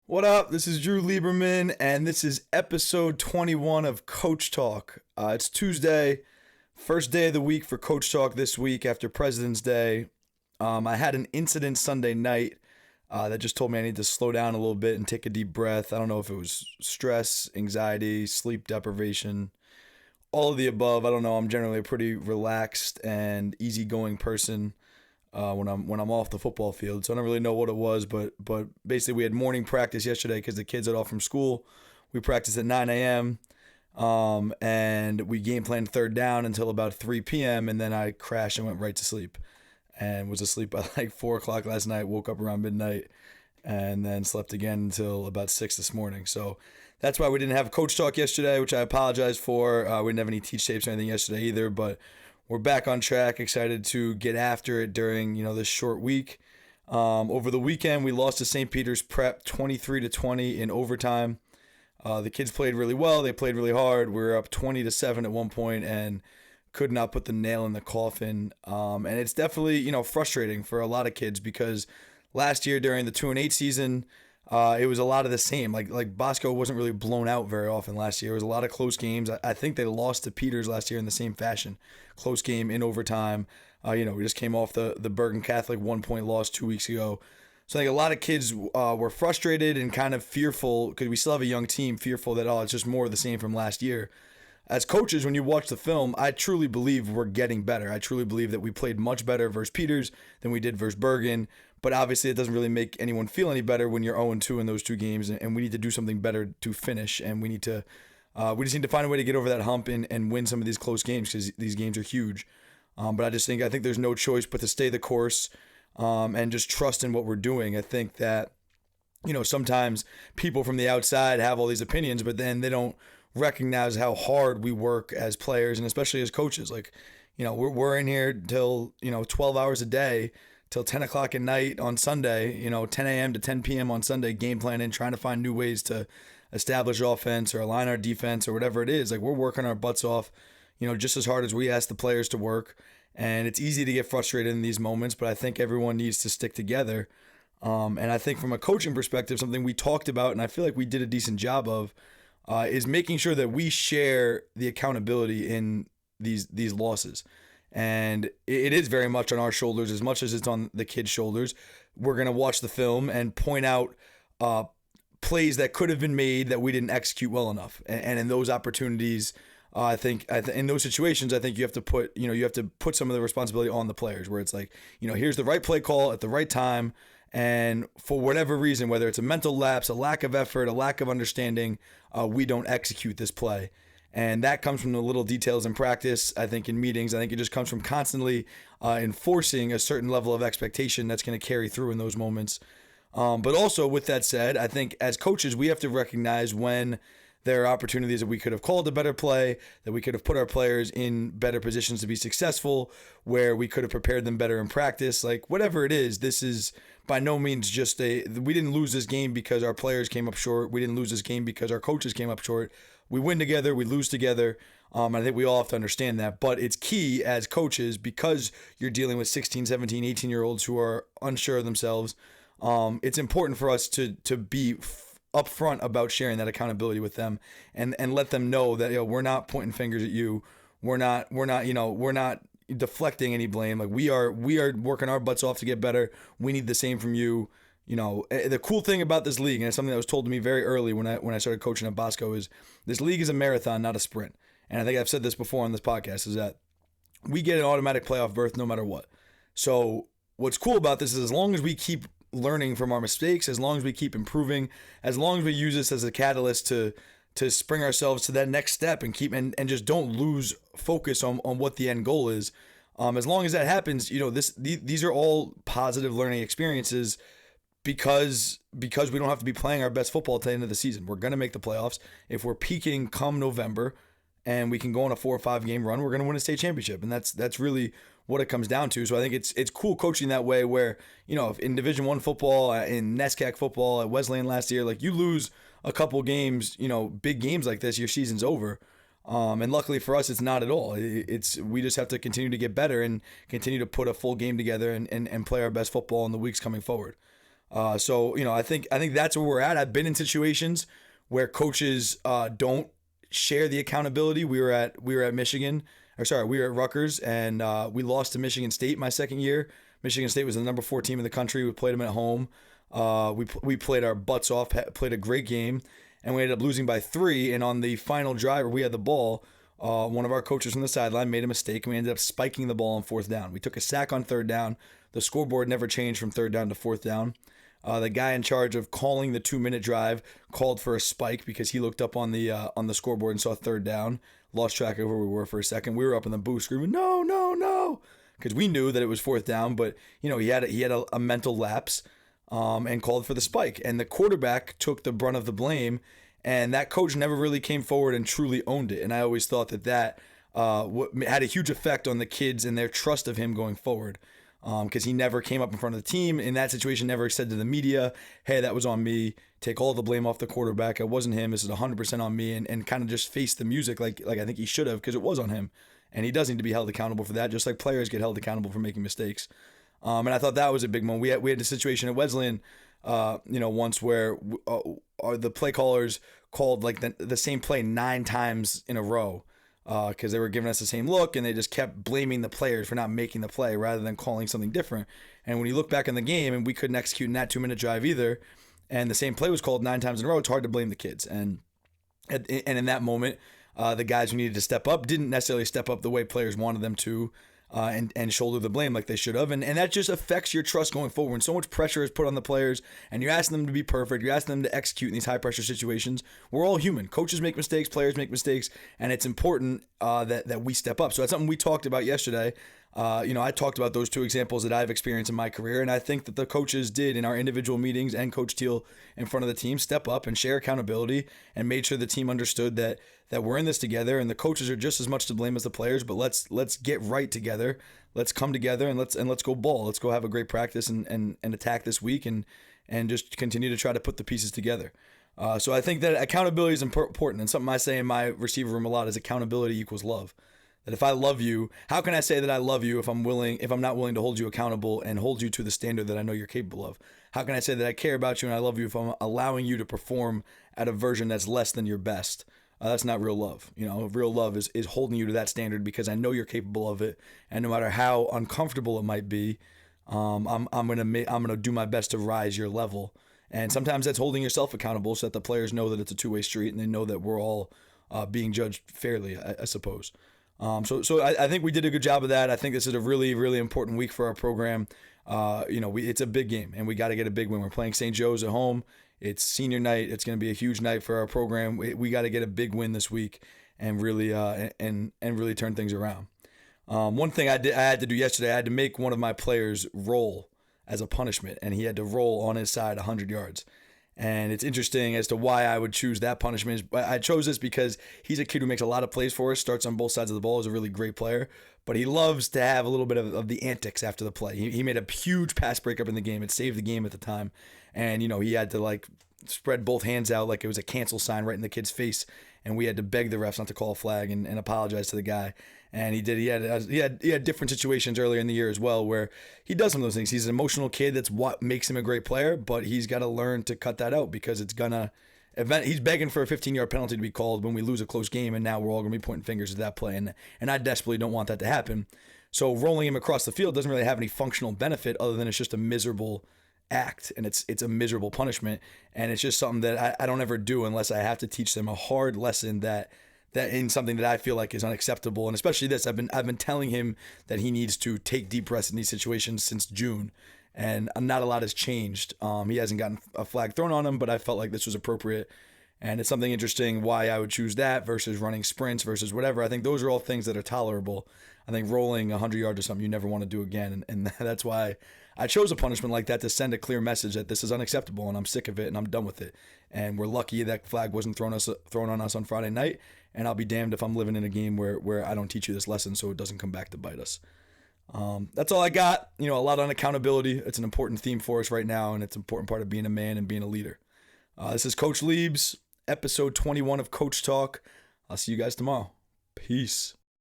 What up? This is Drew Lieberman, and this is episode 21 of Coach Talk. It's Tuesday, first day of the week for Coach Talk this week after President's Day. I had an incident Sunday night that just told me I need to slow down a little bit and take a deep breath. I don't know if it was stress, anxiety, sleep deprivation, all of the above. I don't know. I'm generally a pretty relaxed and easygoing person when I'm off the football field. So I don't really know what it was, but basically we had morning practice yesterday because the kids had off from school. We practiced at 9 a.m. And we game planned third down until about 3 p.m. and then I crashed and went right to sleep and was asleep by like 4 o'clock last night, woke up around midnight, and then slept again until about 6 this morning. So that's why we didn't have Coach Talk yesterday, which I apologize for. We didn't have any teach tapes or anything yesterday either, but we're back on track, excited to get after it during, this short week. Over the weekend, we lost to St. Peter's Prep 23-20 in overtime. The kids played really well. They played really hard. We were up 20-7 at one point and could not put the nail in the coffin. And it's definitely, frustrating for a lot of kids because last year during the 2-8 season, it was a lot of the same. Like Bosco wasn't really blown out very often last year. It was a lot of close games. I think they lost to Peters last year in the same fashion. Close game in overtime. We just came off the Bergen Catholic 1-point loss 2 weeks ago. So I think a lot of kids were frustrated and kind of fearful because we still have a young team, fearful that, it's just more of the same from last year. As coaches, when you watch the film, I truly believe we're getting better. I truly believe that we played much better versus Peters than we did versus Bergen. But obviously, it doesn't really make anyone feel any better when you're 0-2 in those two games, and we need to do something better to finish. And we just need to find a way to get over that hump and win some of these close games because these games are huge. But I think there's no choice but to stay the course and just trust in what we're doing. I think that sometimes people from the outside have all these opinions, but then they don't recognize how hard we work as players and especially as coaches. We're in here till 12 hours a day. Till 10 o'clock at night on Sunday, 10 a.m. to 10 p.m. on Sunday, game planning, trying to find new ways to establish offense or align our defense or whatever it is. We're working our butts off, just as hard as we ask the players to work. And it's easy to get frustrated in these moments, but I think everyone needs to stick together. And I think from a coaching perspective, something we talked about, and I feel like we did a decent job of, is making sure that we share the accountability in these losses. And it is very much on our shoulders as much as it's on the kids' shoulders. We're going to watch the film and point out plays that could have been made that we didn't execute well enough. And in those opportunities, I think in those situations, I think you have to put some of the responsibility on the players where it's like, here's the right play call at the right time. And for whatever reason, whether it's a mental lapse, a lack of effort, a lack of understanding, we don't execute this play. And that comes from the little details in practice, I think in meetings. I think it just comes from constantly enforcing a certain level of expectation that's going to carry through in those moments. But also with that said, I think as coaches, we have to recognize when there are opportunities that we could have called a better play, that we could have put our players in better positions to be successful, where we could have prepared them better in practice. Whatever it is, this is by no means just we didn't lose this game because our players came up short. We didn't lose this game because our coaches came up short. We win together, we lose together. I think we all have to understand that. But it's key as coaches because you're dealing with 16, 17, 18-year-olds who are unsure of themselves. It's important for us to be upfront about sharing that accountability with them and let them know that we're not pointing fingers at you. We're not deflecting any blame. We are working our butts off to get better. We need the same from you. The cool thing about this league, and it's something that was told to me very early when I started coaching at Bosco, is this league is a marathon, not a sprint. And I think I've said this before on this podcast, is that we get an automatic playoff berth no matter what. So what's cool about this is as long as we keep learning from our mistakes, as long as we keep improving, as long as we use this as a catalyst to spring ourselves to that next step and just don't lose focus on what the end goal is. As long as that happens, these are all positive learning experiences. Because we don't have to be playing our best football at the end of the season. We're going to make the playoffs. If we're peaking come November and we can go on a 4 or 5 game run, we're going to win a state championship. And that's really what it comes down to. So I think it's cool coaching that way where, if in Division I football, in NESCAC football, at Wesleyan last year, you lose a couple games, big games like this, your season's over. And luckily for us, it's not at all. We just have to continue to get better and continue to put a full game together and play our best football in the weeks coming forward. So I think that's where we're at. I've been in situations where coaches don't share the accountability. We were at Michigan, we were at Rutgers, and we lost to Michigan State my second year. Michigan State was the number 4 team in the country. We played them at home. We played our butts off, played a great game, and we ended up losing by 3. And on the final drive, where we had the ball, one of our coaches from the sideline made a mistake, and we ended up spiking the ball on 4th down. We took a sack on 3rd down. The scoreboard never changed from 3rd down to 4th down. The guy in charge of calling the 2-minute drive called for a spike because he looked up on the scoreboard and saw 3rd down. Lost track of where we were for a second. We were up in the booth screaming, "No, no, no," because we knew that it was 4th down. But he had a mental lapse, and called for the spike. And the quarterback took the brunt of the blame, and that coach never really came forward and truly owned it. And I always thought that had a huge effect on the kids and their trust of him going forward. Because he never came up in front of the team in that situation, never said to the media, "Hey, that was on me. Take all the blame off the quarterback. It wasn't him. This is 100% on me," and kind of just face the music like I think he should have, because it was on him. And he does need to be held accountable for that, just like players get held accountable for making mistakes. And I thought that was a big moment. We had a situation at Wesleyan, once where the play callers called like the same play 9 times in a row. Because they were giving us the same look, and they just kept blaming the players for not making the play rather than calling something different. And when you look back in the game, and we couldn't execute in that 2-minute drive either, and the same play was called 9 times in a row, it's hard to blame the kids. And in that moment, the guys who needed to step up didn't necessarily step up the way players wanted them to, and shoulder the blame like they should have. And that just affects your trust going forward. When so much pressure is put on the players, and you're asking them to be perfect, you're asking them to execute in these high-pressure situations. We're all human. Coaches make mistakes, players make mistakes, and it's important that we step up. So that's something we talked about yesterday. I talked about those 2 examples that I've experienced in my career, and I think that the coaches did in our individual meetings, and Coach Teal in front of the team, step up and share accountability and made sure the team understood that we're in this together, and the coaches are just as much to blame as the players. But let's get right together. Let's come together and let's go ball. Let's go have a great practice and attack this week and just continue to try to put the pieces together. So I think that accountability is important, and something I say in my receiver room a lot is accountability equals love. That if I love you, how can I say that I love you if I'm not willing to hold you accountable and hold you to the standard that I know you're capable of? How can I say that I care about you and I love you if I'm allowing you to perform at a version that's less than your best? That's not real love. Real love is holding you to that standard because I know you're capable of it, and no matter how uncomfortable it might be, I'm gonna do my best to rise your level. And sometimes that's holding yourself accountable so that the players know that it's a 2-way street and they know that we're all being judged fairly, I suppose. So I think we did a good job of that. I think this is a really, really important week for our program. It's a big game, and we got to get a big win. We're playing St. Joe's at home. It's senior night. It's going to be a huge night for our program. We got to get a big win this week and really and really turn things around. One thing I had to do yesterday, I had to make one of my players roll as a punishment, and he had to roll on his side 100 yards. And it's interesting as to why I would choose that punishment. I chose this because he's a kid who makes a lot of plays for us, starts on both sides of the ball, is a really great player, but he loves to have a little bit of the antics after the play. He made a huge pass breakup in the game. It saved the game at the time. And, he had to spread both hands out like it was a cancel sign right in the kid's face. And we had to beg the refs not to call a flag and apologize to the guy. And he did. He had different situations earlier in the year as well where he does some of those things. He's an emotional kid. That's what makes him a great player. But he's got to learn to cut that out because it's gonna. He's begging for a 15-yard penalty to be called when we lose a close game, and now we're all gonna be pointing fingers at that play. And I desperately don't want that to happen. So rolling him across the field doesn't really have any functional benefit other than it's just a miserable act, and it's a miserable punishment, and it's just something that I don't ever do unless I have to teach them a hard lesson that in something that I feel like is unacceptable. And especially this, I've been telling him that he needs to take deep breaths in these situations since June, and not a lot has changed. He hasn't gotten a flag thrown on him, but I felt like this was appropriate. And it's something interesting why I would choose that versus running sprints versus whatever. I think those are all things that are tolerable. I think rolling 100 yards or something you never want to do again, and that's why I chose a punishment like that to send a clear message that this is unacceptable and I'm sick of it and I'm done with it. And we're lucky that flag wasn't thrown on us on Friday night, and I'll be damned if I'm living in a game where I don't teach you this lesson so it doesn't come back to bite us. That's all I got. A lot on accountability. It's an important theme for us right now, and it's an important part of being a man and being a leader. This is Coach Liebs, episode 21 of Coach Talk. I'll see you guys tomorrow. Peace.